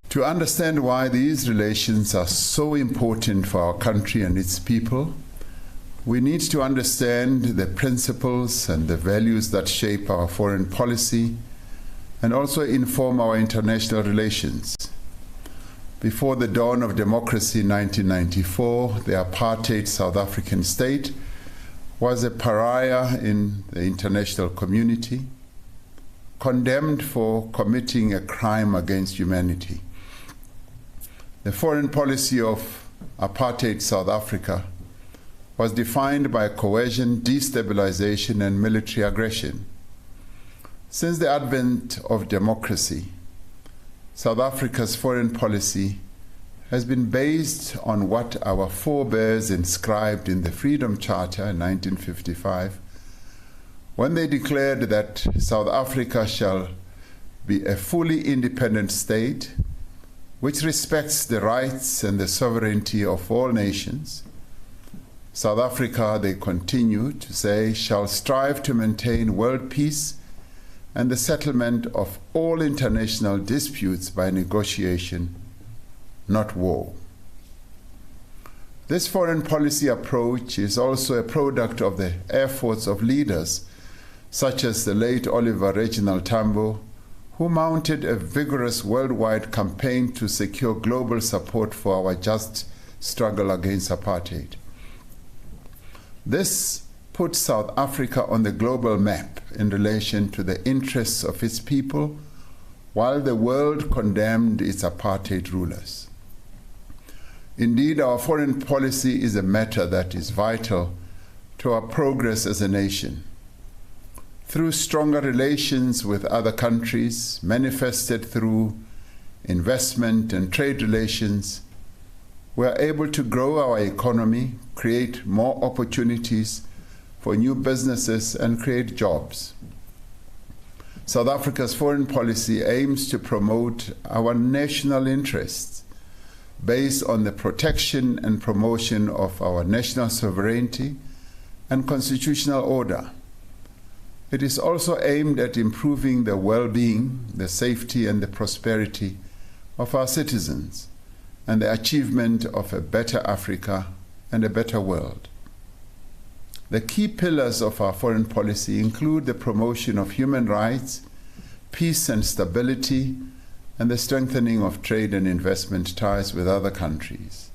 To understand why these relations are so important for our country and its people, we need to understand the principles and the values that shape our foreign policy and also inform our international relations. Before the dawn of democracy in 1994, the apartheid South African state was a pariah in the international community, condemned for committing a crime against humanity. The foreign policy of apartheid South Africa was defined by coercion, destabilization, and military aggression. Since the advent of democracy, South Africa's foreign policy has been based on what our forebears inscribed in the Freedom Charter in 1955, when they declared that South Africa shall be a fully independent state which respects the rights and the sovereignty of all nations. South Africa, they continue to say, shall strive to maintain world peace and the settlement of all international disputes by negotiation, not war. This foreign policy approach is also a product of the efforts of leaders such as the late Oliver Reginald Tambo, who mounted a vigorous worldwide campaign to secure global support for our just struggle against apartheid. This put South Africa on the global map in relation to the interests of its people, while the world condemned its apartheid rulers. Indeed, our foreign policy is a matter that is vital to our progress as a nation. Through stronger relations with other countries, manifested through investment and trade relations, we are able to grow our economy, create more opportunities for new businesses, and create jobs. South Africa's foreign policy aims to promote our national interests based on the protection and promotion of our national sovereignty and constitutional order. It is also aimed at improving the well-being, the safety, and the prosperity of our citizens, and the achievement of a better Africa and a better world. The key pillars of our foreign policy include the promotion of human rights, peace and stability, and the strengthening of trade and investment ties with other countries.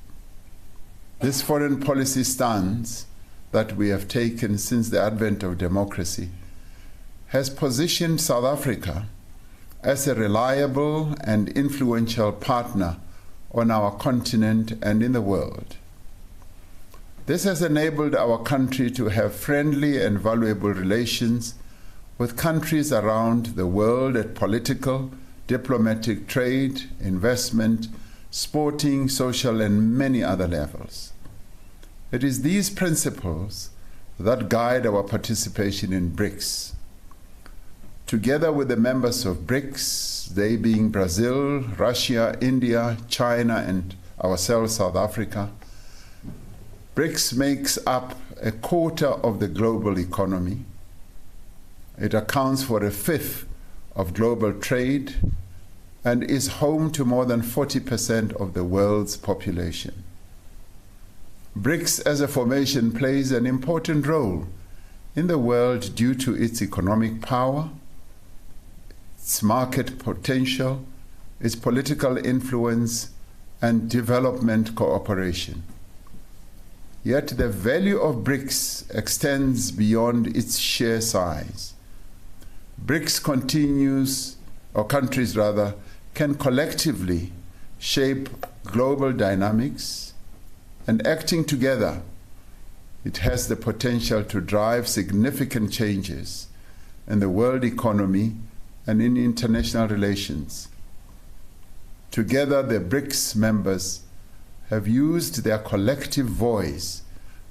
This foreign policy stance that we have taken since the advent of democracy has positioned South Africa as a reliable and influential partner on our continent and in the world. This has enabled our country to have friendly and valuable relations with countries around the world at political, diplomatic, trade, investment, sporting, social, and many other levels. It is these principles that guide our participation in BRICS. Together with the members of BRICS, they being Brazil, Russia, India, China, and ourselves, South Africa, BRICS makes up a quarter of the global economy. It accounts for a fifth of global trade and is home to more than 40% of the world's population. BRICS as a formation plays an important role in the world due to its economic power, its market potential, its political influence, and development cooperation. Yet the value of BRICS extends beyond its sheer size. BRICS countries can collectively shape global dynamics, and acting together, it has the potential to drive significant changes in the world economy and in international relations. Together, the BRICS members have used their collective voice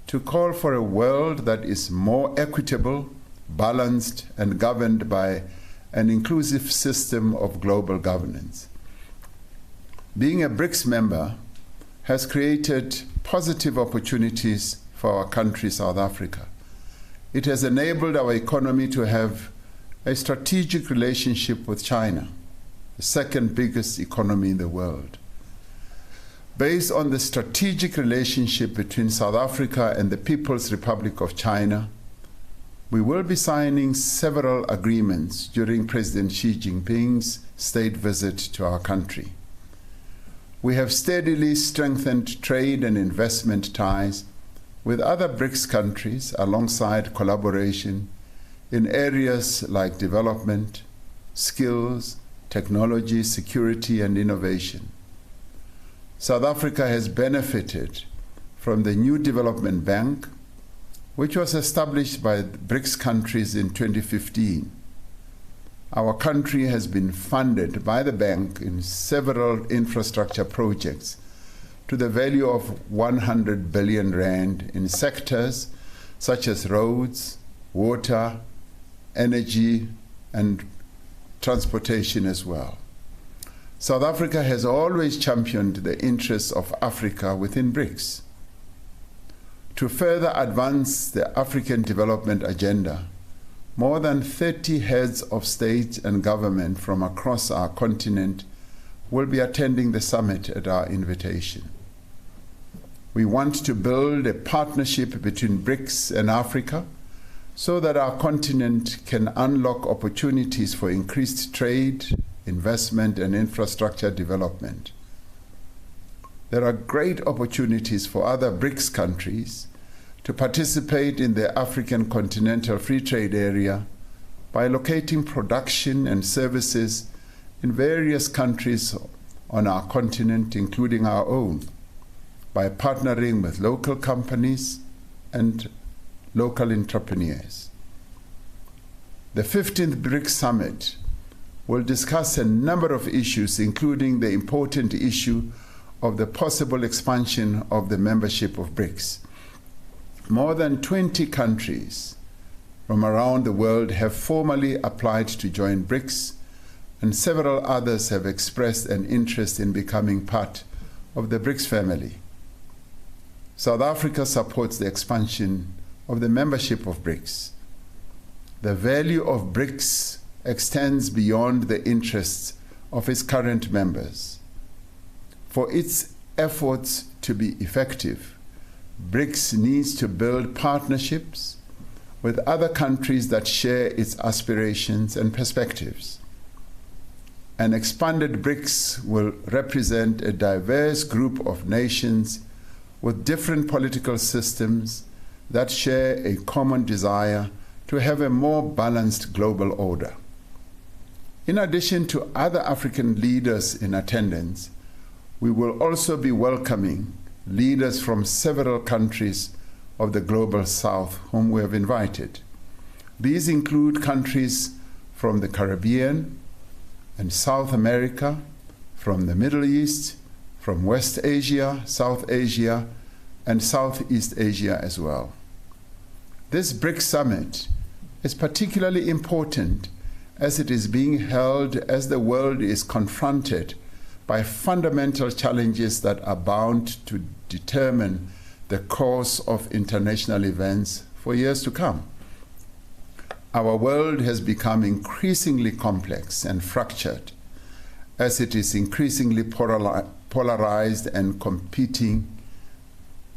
to call for a world that is more equitable, balanced, and governed by an inclusive system of global governance. Being a BRICS member has created positive opportunities for our country, South Africa. It has enabled our economy to have a strategic relationship with China. the second biggest economy in the world. Based on the strategic relationship between South Africa and the People's Republic of China, we will be signing several agreements during President Xi Jinping's state visit to our country. We have steadily strengthened trade and investment ties with other BRICS countries alongside collaboration in areas like development, skills, technology, security, and innovation. South Africa has benefited from the new development bank, which was established by BRICS countries in 2015. Our country has been funded by the bank in several infrastructure projects to the value of 100 billion rand in sectors such as roads, water, energy, and transportation as well. South Africa has always championed the interests of Africa within BRICS. To further advance the African development agenda, more than 30 heads of state and government from across our continent will be attending the summit at our invitation. We want to build a partnership between BRICS and Africa so that our continent can unlock opportunities for increased trade, investment, and infrastructure development. There are great opportunities for other BRICS countries to participate in the African Continental Free Trade Area by locating production and services in various countries on our continent, including our own, by partnering with local companies and local entrepreneurs. The 15th BRICS Summit will discuss a number of issues, including the important issue of the possible expansion of the membership of BRICS. More than 20 countries from around the world have formally applied to join BRICS, and several others have expressed an interest in becoming part of the BRICS family. South Africa supports the expansion of the membership of BRICS. The value of BRICS extends beyond the interests of its current members. For its efforts to be effective, BRICS needs to build partnerships with other countries that share its aspirations and perspectives. An expanded BRICS will represent a diverse group of nations with different political systems that share a common desire to have a more balanced global order. In addition to other African leaders in attendance, we will also be welcoming leaders from several countries of the Global South whom we have invited. These include countries from the Caribbean and South America, from the Middle East, from West Asia, South Asia, and Southeast Asia as well. This BRICS Summit is particularly important as it is being held as the world is confronted by fundamental challenges that are bound to determine the course of international events for years to come. Our world has become increasingly complex and fractured as it is increasingly polarized and competing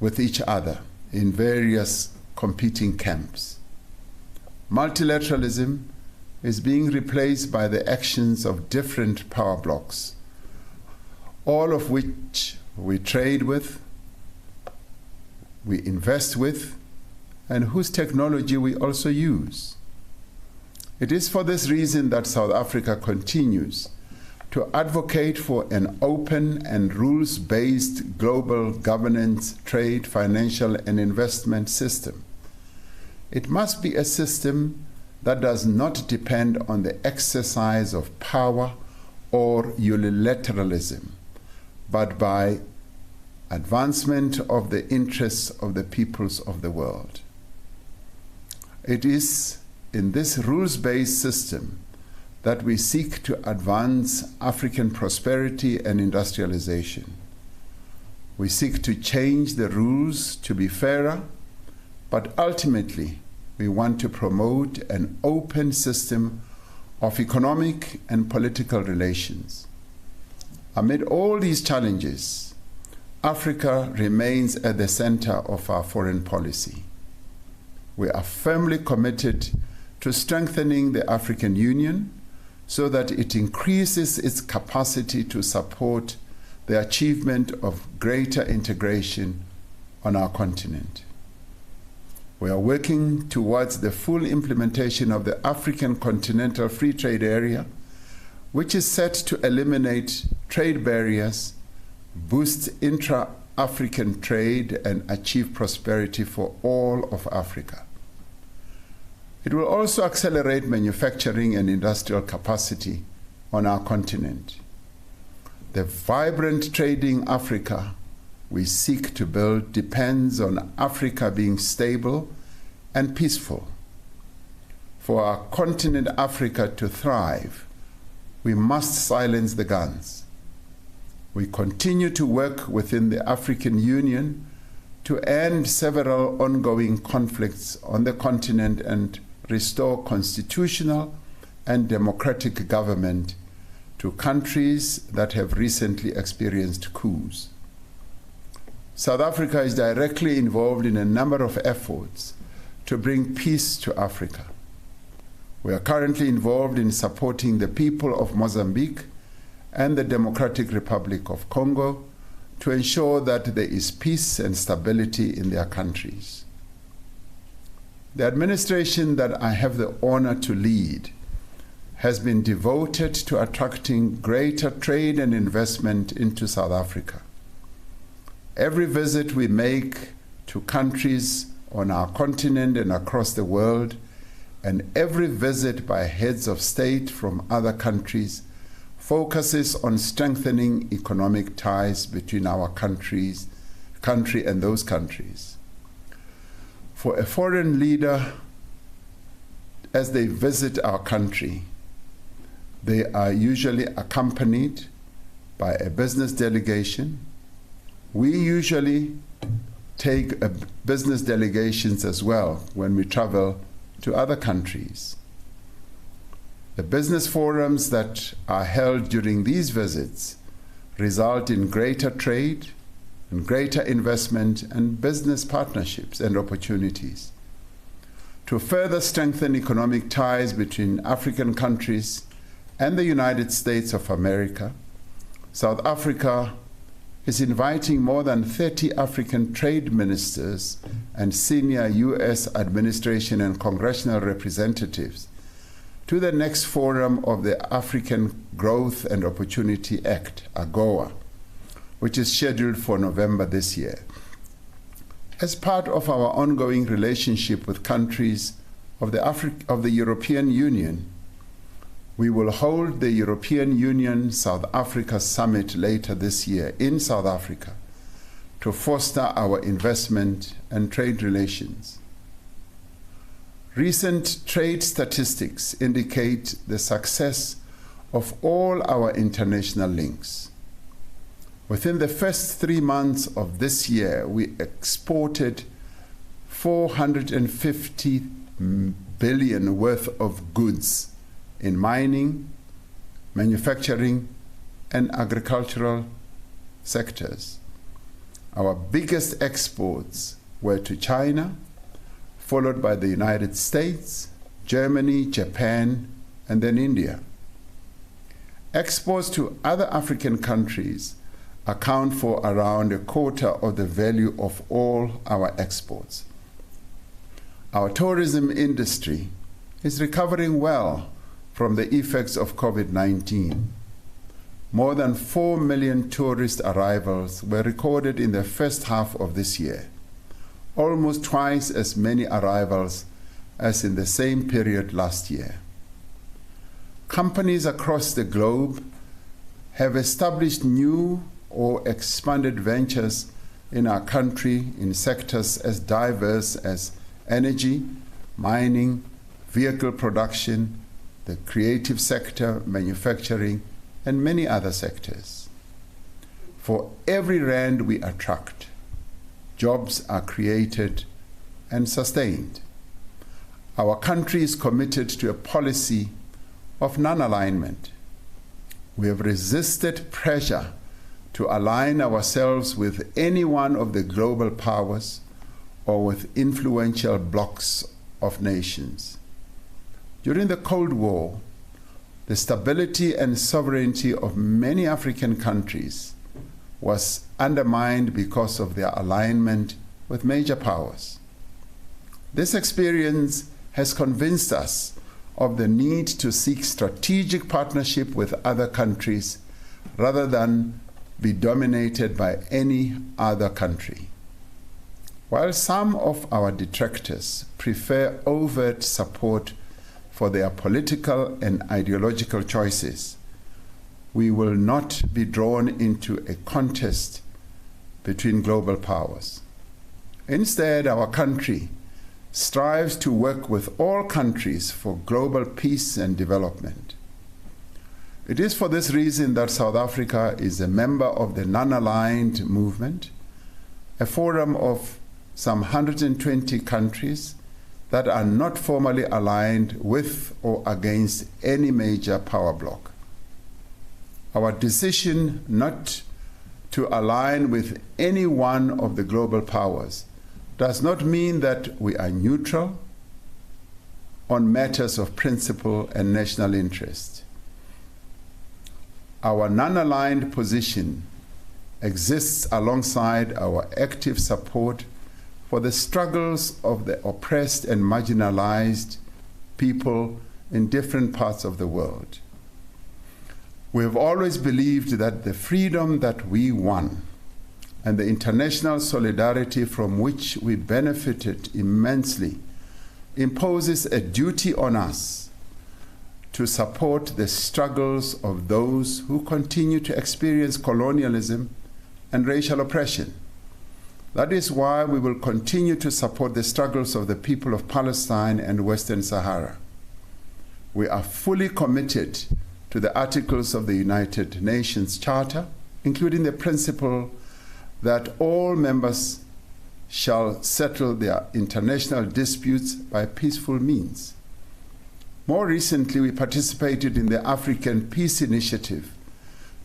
with each other in various competing camps. Multilateralism is being replaced by the actions of different power blocs, all of which we trade with, we invest with, and whose technology we also use. It is for this reason that South Africa continues to advocate for an open and rules-based global governance, trade, financial, and investment system. It must be a system that does not depend on the exercise of power or unilateralism, but by advancement of the interests of the peoples of the world. It is in this rules-based system that we seek to advance African prosperity and industrialization. We seek to change the rules to be fairer, but ultimately we want to promote an open system of economic and political relations. Amid all these challenges, Africa remains at the center of our foreign policy. We are firmly committed to strengthening the African Union so that it increases its capacity to support the achievement of greater integration on our continent. We are working towards the full implementation of the African Continental Free Trade Area, which is set to eliminate trade barriers, boost intra-African trade, and achieve prosperity for all of Africa. It will also accelerate manufacturing and industrial capacity on our continent. The vibrant trading Africa we seek to build depends on Africa being stable and peaceful. For our continent Africa to thrive, we must silence the guns. We continue to work within the African Union to end several ongoing conflicts on the continent and restore constitutional and democratic government to countries that have recently experienced coups. South Africa is directly involved in a number of efforts to bring peace to Africa. We are currently involved in supporting the people of Mozambique and the Democratic Republic of Congo to ensure that there is peace and stability in their countries. The administration that I have the honor to lead has been devoted to attracting greater trade and investment into South Africa. Every visit we make to countries on our continent and across the world, and every visit by heads of state from other countries, focuses on strengthening economic ties between our country and those countries. For a foreign leader, as they visit our country, they are usually accompanied by a business delegation. We usually take business delegations as well when we travel to other countries. The business forums that are held during these visits result in greater trade and greater investment and business partnerships and opportunities. To further strengthen economic ties between African countries and the United States of America, South Africa is inviting more than 30 African trade ministers and senior U.S. administration and congressional representatives to the next forum of the African Growth and Opportunity Act, AGOA, which is scheduled for November this year. As part of our ongoing relationship with countries of the European Union, we will hold the European Union South Africa Summit later this year in South Africa to foster our investment and trade relations. Recent trade statistics indicate the success of all our international links. Within the first 3 months of this year, we exported $450 billion worth of goods in mining, manufacturing, and agricultural sectors. Our biggest exports were to China, followed by the United States, Germany, Japan, and then India. Exports to other African countries account for around a quarter of the value of all our exports. Our tourism industry is recovering well from the effects of COVID-19. More than 4 million tourist arrivals were recorded in the first half of this year, almost twice as many arrivals as in the same period last year. Companies across the globe have established new or expanded ventures in our country in sectors as diverse as energy, mining, vehicle production, the creative sector, manufacturing, and many other sectors. For every rand we attract, jobs are created and sustained. Our country is committed to a policy of non-alignment. We have resisted pressure to align ourselves with any one of the global powers or with influential blocs of nations. During the Cold War, the stability and sovereignty of many African countries was undermined because of their alignment with major powers. This experience has convinced us of the need to seek strategic partnership with other countries rather than be dominated by any other country. While some of our detractors prefer overt support for their political and ideological choices, we will not be drawn into a contest between global powers. Instead, our country strives to work with all countries for global peace and development. It is for this reason that South Africa is a member of the Non-Aligned Movement, a forum of some 120 countries that are not formally aligned with or against any major power bloc. Our decision not to align with any one of the global powers does not mean that we are neutral on matters of principle and national interest. Our non-aligned position exists alongside our active support for the struggles of the oppressed and marginalized people in different parts of the world. We have always believed that the freedom that we won and the international solidarity from which we benefited immensely imposes a duty on us to support the struggles of those who continue to experience colonialism and racial oppression. That is why we will continue to support the struggles of the people of Palestine and Western Sahara. We are fully committed to the articles of the United Nations Charter, including the principle that all members shall settle their international disputes by peaceful means. More recently, we participated in the African Peace Initiative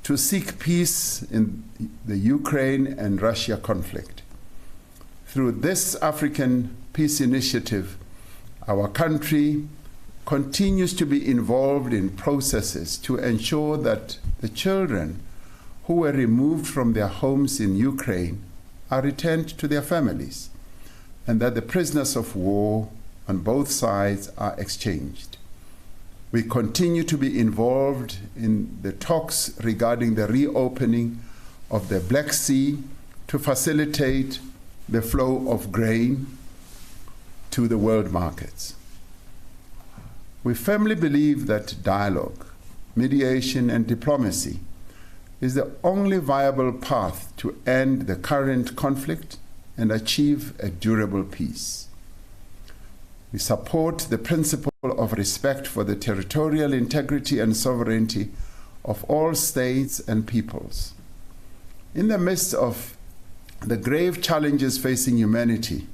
to seek peace in the Ukraine and Russia conflict. Through this African Peace Initiative, our country continues to be involved in processes to ensure that the children who were removed from their homes in Ukraine are returned to their families, and that the prisoners of war on both sides are exchanged. We continue to be involved in the talks regarding the reopening of the Black Sea to facilitate the flow of grain to the world markets. We firmly believe that dialogue, mediation, and diplomacy is the only viable path to end the current conflict and achieve a durable peace. We support the principle of respect for the territorial integrity and sovereignty of all states and peoples. In the midst of the grave challenges facing humanity,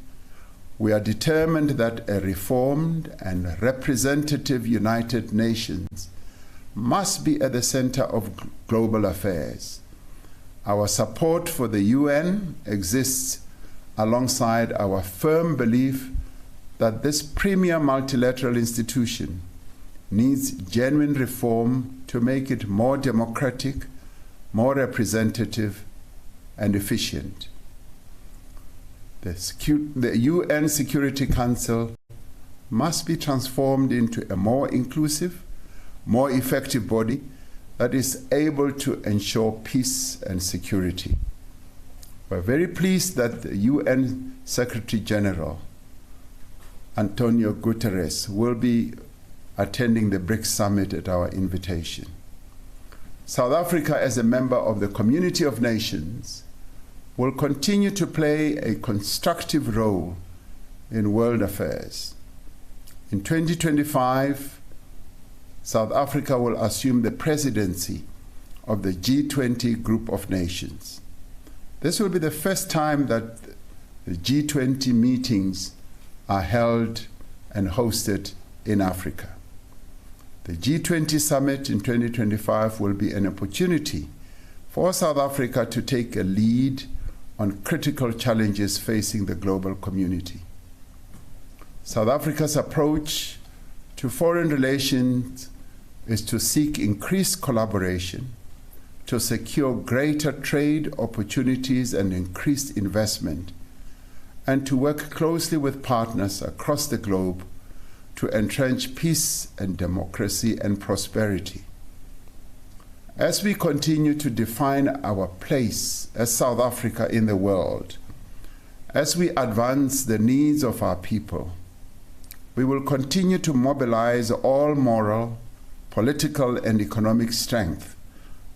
we are determined that a reformed and representative United Nations must be at the center of global affairs. Our support for the UN exists alongside our firm belief that this premier multilateral institution needs genuine reform to make it more democratic, more representative, and efficient. The UN Security Council must be transformed into a more inclusive, more effective body that is able to ensure peace and security. We're very pleased that the UN Secretary General, Antonio Guterres, will be attending the BRICS Summit at our invitation. South Africa, as a member of the Community of Nations, will continue to play a constructive role in world affairs. In 2025, South Africa will assume the presidency of the G20 group of nations. This will be the first time that the G20 meetings are held and hosted in Africa. The G20 summit in 2025 will be an opportunity for South Africa to take a lead on critical challenges facing the global community. South Africa's approach to foreign relations is to seek increased collaboration, to secure greater trade opportunities and increased investment, and to work closely with partners across the globe to entrench peace and democracy and prosperity. As we continue to define our place as South Africa in the world, as we advance the needs of our people, we will continue to mobilize all moral, political, and economic strength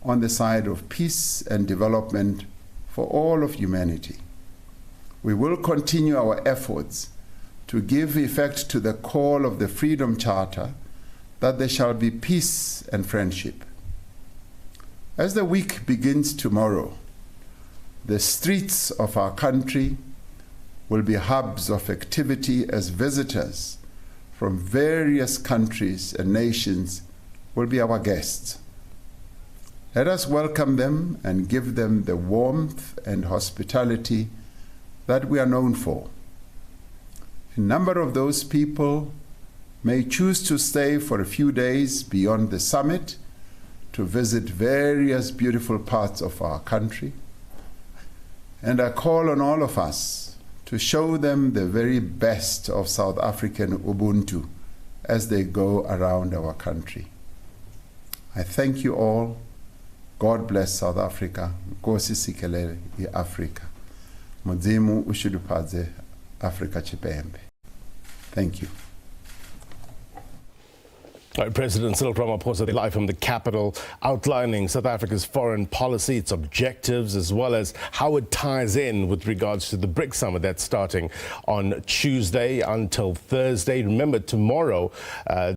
on the side of peace and development for all of humanity. We will continue our efforts to give effect to the call of the Freedom Charter that there shall be peace and friendship. As the week begins tomorrow, the streets of our country will be hubs of activity as visitors from various countries and nations will be our guests. Let us welcome them and give them the warmth and hospitality that we are known for. A number of those people may choose to stay for a few days beyond the summit to visit various beautiful parts of our country. And I call on all of us to show them the very best of South African Ubuntu as they go around our country. I thank you all. God bless South Africa. Nkosi sikelele i-Afrika. Mudzimu ushulupadze Afrika chipembe. Thank you. President Cyril Ramaphosa live from the capital, outlining South Africa's foreign policy, its objectives, as well as how it ties in with regards to the BRICS Summit that's starting on Tuesday until Thursday. Remember, tomorrow,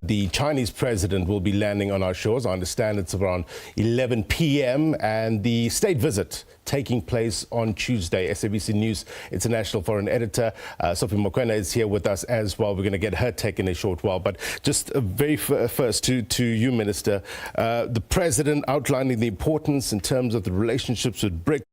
the Chinese president will be landing on our shores. I understand it's around 11 p.m. and the state visit taking place on Tuesday. SABC News International Foreign Editor Sophie Mokoena is here with us as well. We're going to get her take in a short while. But just very first to you, Minister, the President outlining the importance in terms of the relationships with BRICS.